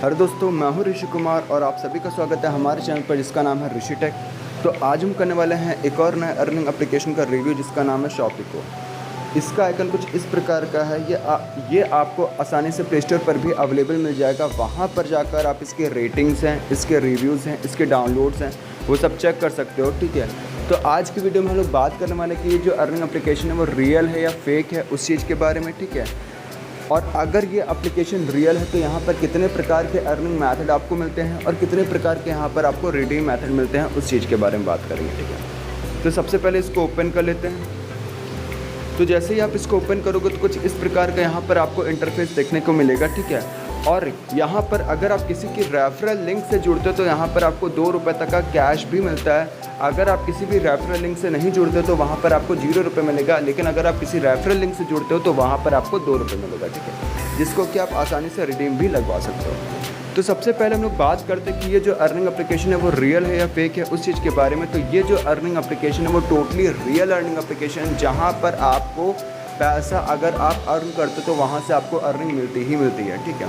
Hello दोस्तों, मैं हूं ऋषि कुमार और आप सभी का स्वागत है हमारे चैनल पर जिसका नाम है ऋषि टेक। तो आज हम करने वाले हैं एक और नए अर्निंग एप्लीकेशन का रिव्यू जिसका नाम है शॉपिको। इसका आइकन कुछ इस प्रकार का है। ये आपको आसानी से प्ले स्टोर पर भी अवेलेबल मिल जाएगा। वहाँ पर जाकर आप इसके रेटिंग्स हैं, इसके रिव्यूज़ हैं, इसके डाउनलोड्स हैं, वो सब चेक कर सकते हो। ठीक है, तो आज की वीडियो में हम लोग बात करने वाले कि ये जो अर्निंग एप्लीकेशन है वो रियल है या फेक है, उस चीज़ के बारे में। ठीक है, और अगर ये एप्लीकेशन रियल है तो यहाँ पर कितने प्रकार के अर्निंग मेथड आपको मिलते हैं और कितने प्रकार के यहाँ पर आपको रिडीम मेथड मिलते हैं, उस चीज़ के बारे में बात करेंगे। ठीक है, तो सबसे पहले इसको ओपन कर लेते हैं। तो जैसे ही आप इसको ओपन करोगे तो कुछ इस प्रकार का यहाँ पर आपको इंटरफेस देखने को मिलेगा। ठीक है, और यहाँ पर अगर आप किसी की रेफरल लिंक से जुड़ते हो तो यहाँ पर आपको 2 रुपये तक का कैश भी मिलता है। अगर आप किसी भी रेफरल लिंक से नहीं जुड़ते तो वहाँ पर आपको 0 रुपये मिलेगा, लेकिन अगर आप किसी रेफरल लिंक से जुड़ते हो तो वहाँ पर आपको 2 रुपये मिलेगा। ठीक है, जिसको कि आप आसानी से रिडीम भी लगवा सकते हो। तो सबसे पहले हम लोग बात करते हैं कि ये जो अर्निंग एप्लीकेशन है वो रियल है या फेक है, उस चीज़ के बारे में। तो ये जो अर्निंग एप्लीकेशन है वो टोटली रियल अर्निंग एप्लीकेशन है, जहाँ पर आपको पैसा अगर आप अर्न करते तो वहाँ से आपको अर्निंग मिलती ही मिलती है। ठीक है,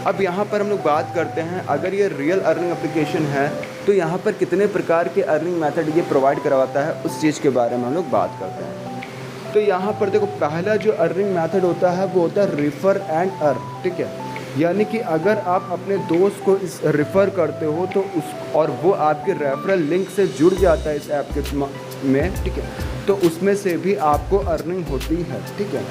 अब यहाँ पर हम लोग बात करते हैं अगर ये रियल अर्निंग एप्लीकेशन है तो यहाँ पर कितने प्रकार के अर्निंग मेथड ये प्रोवाइड करवाता है, उस चीज़ के बारे में हम लोग बात करते हैं। तो यहाँ पर देखो, पहला जो अर्निंग मेथड होता है वो होता है रिफ़र एंड अर्न। ठीक है, यानी कि अगर आप अपने दोस्त को इस रिफ़र करते हो तो और वो आपके रेफरल लिंक से जुड़ जाता है इस ऐप के में। ठीक है, तो उसमें से भी आपको अर्निंग होती है। ठीक है,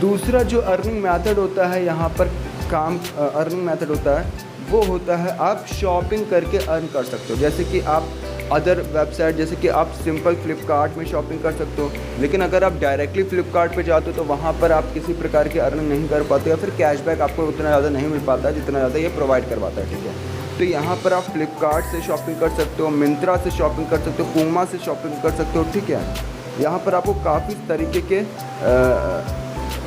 दूसरा जो अर्निंग मेथड होता है यहाँ पर अर्निंग मेथड होता है वो होता है आप शॉपिंग करके अर्न कर सकते हो। जैसे कि आप अदर वेबसाइट, जैसे कि आप सिंपल फ्लिपकार्ट में शॉपिंग कर सकते हो, लेकिन अगर आप डायरेक्टली फ्लिपकार्ट पे जाते हो तो वहाँ पर आप किसी प्रकार की अर्निंग नहीं कर पाते या फिर कैशबैक आपको उतना ज़्यादा नहीं मिल पाता जितना ज़्यादा ये प्रोवाइड करवाता है। ठीक है, तो यहाँ पर आप फ्लिपकार्ट से शॉपिंग कर सकते हो, मिंत्रा से शॉपिंग कर सकते हो, पूमा से शॉपिंग कर सकते हो। ठीक है, यहाँ पर आपको काफ़ी तरीके के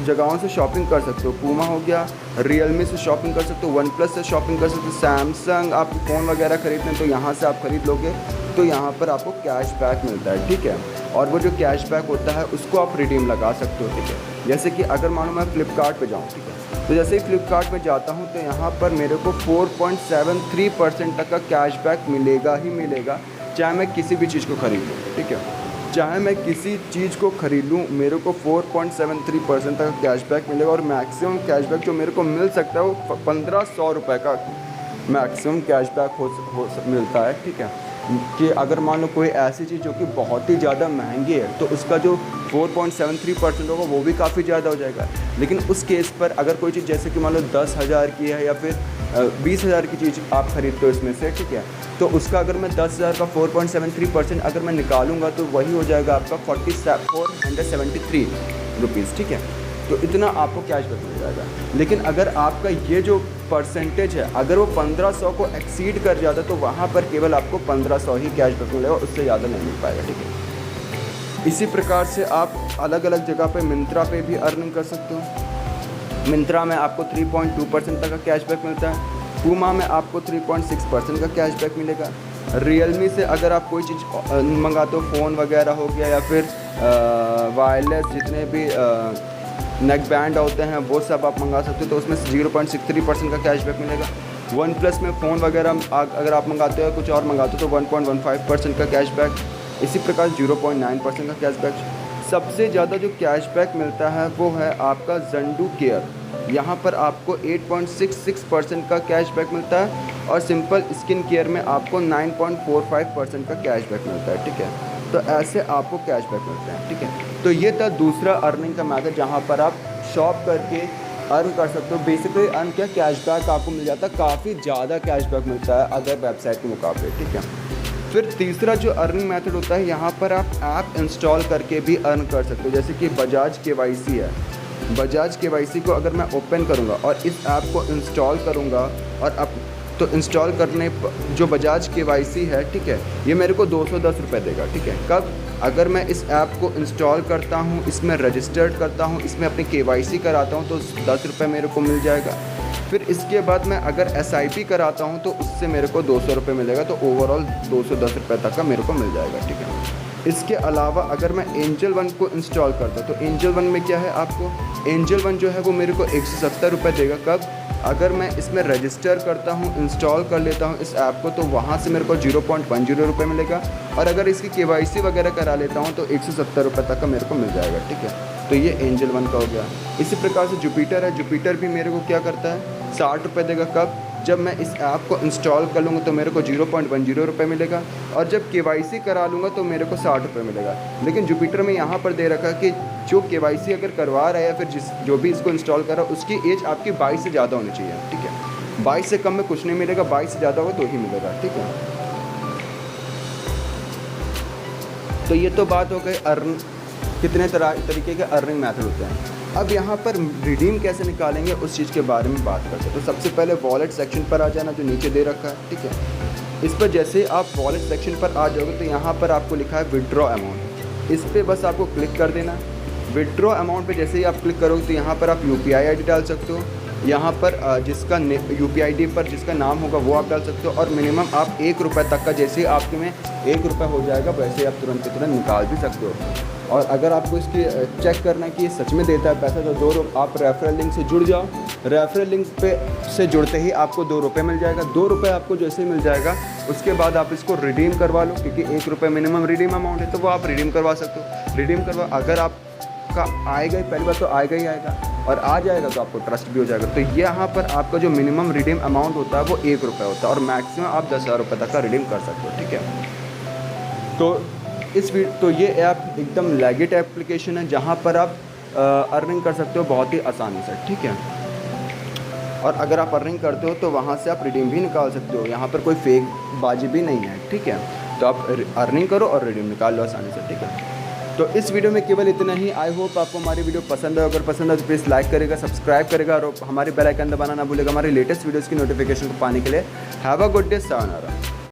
जगहों से शॉपिंग कर सकते हो। पूमा हो गया, रियलमी से शॉपिंग कर सकते हो, वन प्लस से शॉपिंग कर सकते हो, सैमसंग आप फ़ोन वगैरह खरीदते हैं तो यहाँ से आप खरीद लोगे तो यहाँ पर आपको कैशबैक मिलता है। ठीक है, और वो जो कैशबैक होता है उसको आप रिडीम लगा सकते हो। ठीक है, जैसे कि अगर मानो मैं फ्लिपकार्ट पे जाऊँ, ठीक है, तो जैसे ही फ्लिपकार्ट में जाता हूँ तो यहाँ पर मेरे को 4.73% तक का कैशबैक मिलेगा ही मिलेगा, चाहे मैं किसी भी चीज़ को खरीद लूँ। ठीक है, चाहे मैं किसी चीज़ को खरीद लूँ मेरे को 4.73% तक का कैशबैक मिलेगा। और मैक्सिमम कैशबैक जो मेरे को मिल सकता है वो 1500 रुपये का मैक्सिमम कैशबैक मिलता है। ठीक है, कि अगर मान लो कोई ऐसी चीज़ जो कि बहुत ही ज़्यादा महंगी है तो उसका जो 4.73% होगा वो भी काफ़ी ज़्यादा हो जाएगा। लेकिन उस केस पर अगर कोई चीज़ जैसे कि मान लो 10,000 की है या फिर 20,000 की चीज़ आप खरीदते हो इसमें से, ठीक है, तो उसका अगर मैं 10,000 का 4.73% अगर मैं निकालूंगा तो वही हो जाएगा आपका 473 रुपीज़। ठीक है, तो इतना आपको कैशबैक मिल जाएगा। लेकिन अगर आपका ये जो परसेंटेज है अगर वो 1500 को एक्सीड कर जाता तो वहाँ पर केवल आपको 1500 ही कैशबैक मिलेगा, उससे ज़्यादा नहीं मिल पाएगा। ठीक है, इसी प्रकार से आप अलग अलग जगह पे मिंत्रा पे भी अर्निंग कर सकते हो। मिंत्रा में आपको 3.2% तक का कैशबैक मिलता है। पूमा में आपको 3.6% का कैशबैक मिलेगा। रियलमी से अगर आप कोई चीज़ मंगाते हो, फ़ोन वगैरह हो गया या फिर वायरलेस जितने भी नेक बैंड होते हैं वो सब आप मंगा सकते हो तो उसमें 0.63% का कैशबैक मिलेगा। वन प्लस में फ़ोन वगैरह अगर आप मंगाते हो कुछ और मंगाते हो तो 1.15% का कैशबैक। इसी प्रकार 0.9% का कैशबैक। सबसे ज़्यादा जो कैशबैक मिलता है वो है आपका ज़ेंडू केयर। यहाँ पर आपको 8.66% का कैशबैक मिलता है और सिंपल स्किन केयर में आपको 9.45% का कैशबैक मिलता है। ठीक है, तो ऐसे आपको कैशबैक मिलते हैं। ठीक है, तो ये था दूसरा अर्निंग का मेथड जहाँ पर आप शॉप करके अर्न कर सकते हो। बेसिकली अर्न क्या, कैशबैक आपको मिल जाता है, काफ़ी ज़्यादा कैशबैक मिलता है अदर वेबसाइट के मुकाबले। ठीक है, फिर तीसरा जो अर्निंग मेथड होता है यहाँ पर आप ऐप इंस्टॉल करके भी अर्न कर सकते हो। जैसे कि बजाज KYC है, बजाज KYC को अगर मैं ओपन करूँगा और इस ऐप को इंस्टॉल करूँगा और अब तो इंस्टॉल करने पर जो बजाज KYC है, ठीक है, ये मेरे को 210 रुपये देगा। ठीक है, कब, अगर मैं इस ऐप को इंस्टॉल करता हूँ, इसमें रजिस्टर्ड करता हूँ, इसमें अपनी KYC कराता हूँ तो 10 रुपये मेरे को मिल जाएगा। फिर इसके बाद मैं अगर SIP कराता हूँ तो उससे मेरे को 200 रुपये मिलेगा, तो ओवरऑल 210 रुपये तक का मेरे को मिल जाएगा। ठीक है, इसके अलावा अगर मैं एंजल वन को इंस्टॉल करता हूँ तो एंजल वन में क्या है, आपको एंजल वन जो है वो मेरे को 170 रुपये देगा। कब? अगर मैं इसमें रजिस्टर करता हूँ, इंस्टॉल कर लेता हूँ इस ऐप को, तो वहाँ से मेरे को 0.10 रुपये मिलेगा। और अगर इसकी KYC वगैरह करा लेता हूँ तो 170 रुपये तक का मेरे को मिल जाएगा। ठीक है, तो ये एंजल वन का हो गया। इसी प्रकार से जुपिटर है, जुपिटर भी मेरे को क्या करता है, 60 रुपये देगा। कब? जब मैं इस ऐप को इंस्टॉल कर लूँगा तो मेरे को 0.10 रुपये मिलेगा। और जब KYC करा लूँगा तो मेरे को 60 रुपये मिलेगा। लेकिन जुपिटर में यहाँ पर दे रखा है कि जो KYC अगर करवा रहा है या फिर जो भी इसको इंस्टॉल कर रहा है उसकी एज आपकी 22 से ज़्यादा होनी चाहिए। ठीक है, 22 से कम में कुछ नहीं मिलेगा, 22 से ज़्यादा होगा तो ही मिलेगा। ठीक है, तो ये तो बात हो गई अर्न कितने तरीके के अर्निंग मेथड होते हैं। अब यहाँ पर रिडीम कैसे निकालेंगे उस चीज़ के बारे में बात करते हैं। तो सबसे पहले वॉलेट सेक्शन पर आ जाना, जो नीचे दे रखा है। ठीक है, इस पर जैसे आप वॉलेट सेक्शन पर आ जाओगे तो यहाँ पर आपको लिखा है विड्रॉ अमाउंट, इस पर बस आपको क्लिक कर देना। विड्रॉ अमाउंट पे जैसे ही आप क्लिक करोगे तो यहाँ पर आप UPI ID डाल सकते हो। यहाँ पर जिसका UPI ID पर जिसका नाम होगा वो आप डाल सकते हो। और मिनिमम आप 1 रुपये तक का, जैसे ही आपके में 1 रुपये हो जाएगा वैसे आप तुरंत के तुरंत निकाल भी सकते हो। और अगर आपको इसकी चेक करना है कि ये सच में देता है पैसा, तो आप रेफरल लिंक से जुड़ जाओ। रेफरल लिंक से जुड़ते ही आपको 2 रुपये मिल जाएगा। 2 रुपये आपको जैसे ही मिल जाएगा उसके बाद आप इसको रिडीम करवा लो, क्योंकि 1 रुपये मिनिमम रिडीम अमाउंट है, तो वो आप रिडीम करवा सकते हो। रिडीम करवा, अगर आपका आएगा ही, पहली बार तो आएगा ही आएगा, और आ जाएगा तो आपको ट्रस्ट भी हो जाएगा। तो यहाँ पर आपका जो मिनिमम रिडीम अमाउंट होता है वो 1 रुपये होता है, और मैक्सिमम आप 10,000 रुपये तक का रिडीम कर सकते हो। ठीक है, तो ये ऐप एकदम लेजिट एप्लीकेशन है जहाँ पर आप अर्निंग कर सकते हो बहुत ही आसानी से। ठीक है, और अगर आप अर्निंग करते हो तो वहाँ से आप रिडीम भी निकाल सकते हो। यहाँ पर कोई फेक बाजी भी नहीं है। ठीक है, तो आप अर्निंग करो और रिडीम निकाल लो आसानी से। ठीक है, तो इस वीडियो में केवल इतना ही। आई होप आपको हमारी वीडियो पसंद है। अगर पसंद है तो प्लीज़ लाइक करेगा, सब्सक्राइब करेगा और हमारी बेल आइकन दबाना ना भूलेगा हमारे लेटेस्ट वीडियोज़ की नोटिफिकेशन को पाने के लिए। Have a good day, sayonara.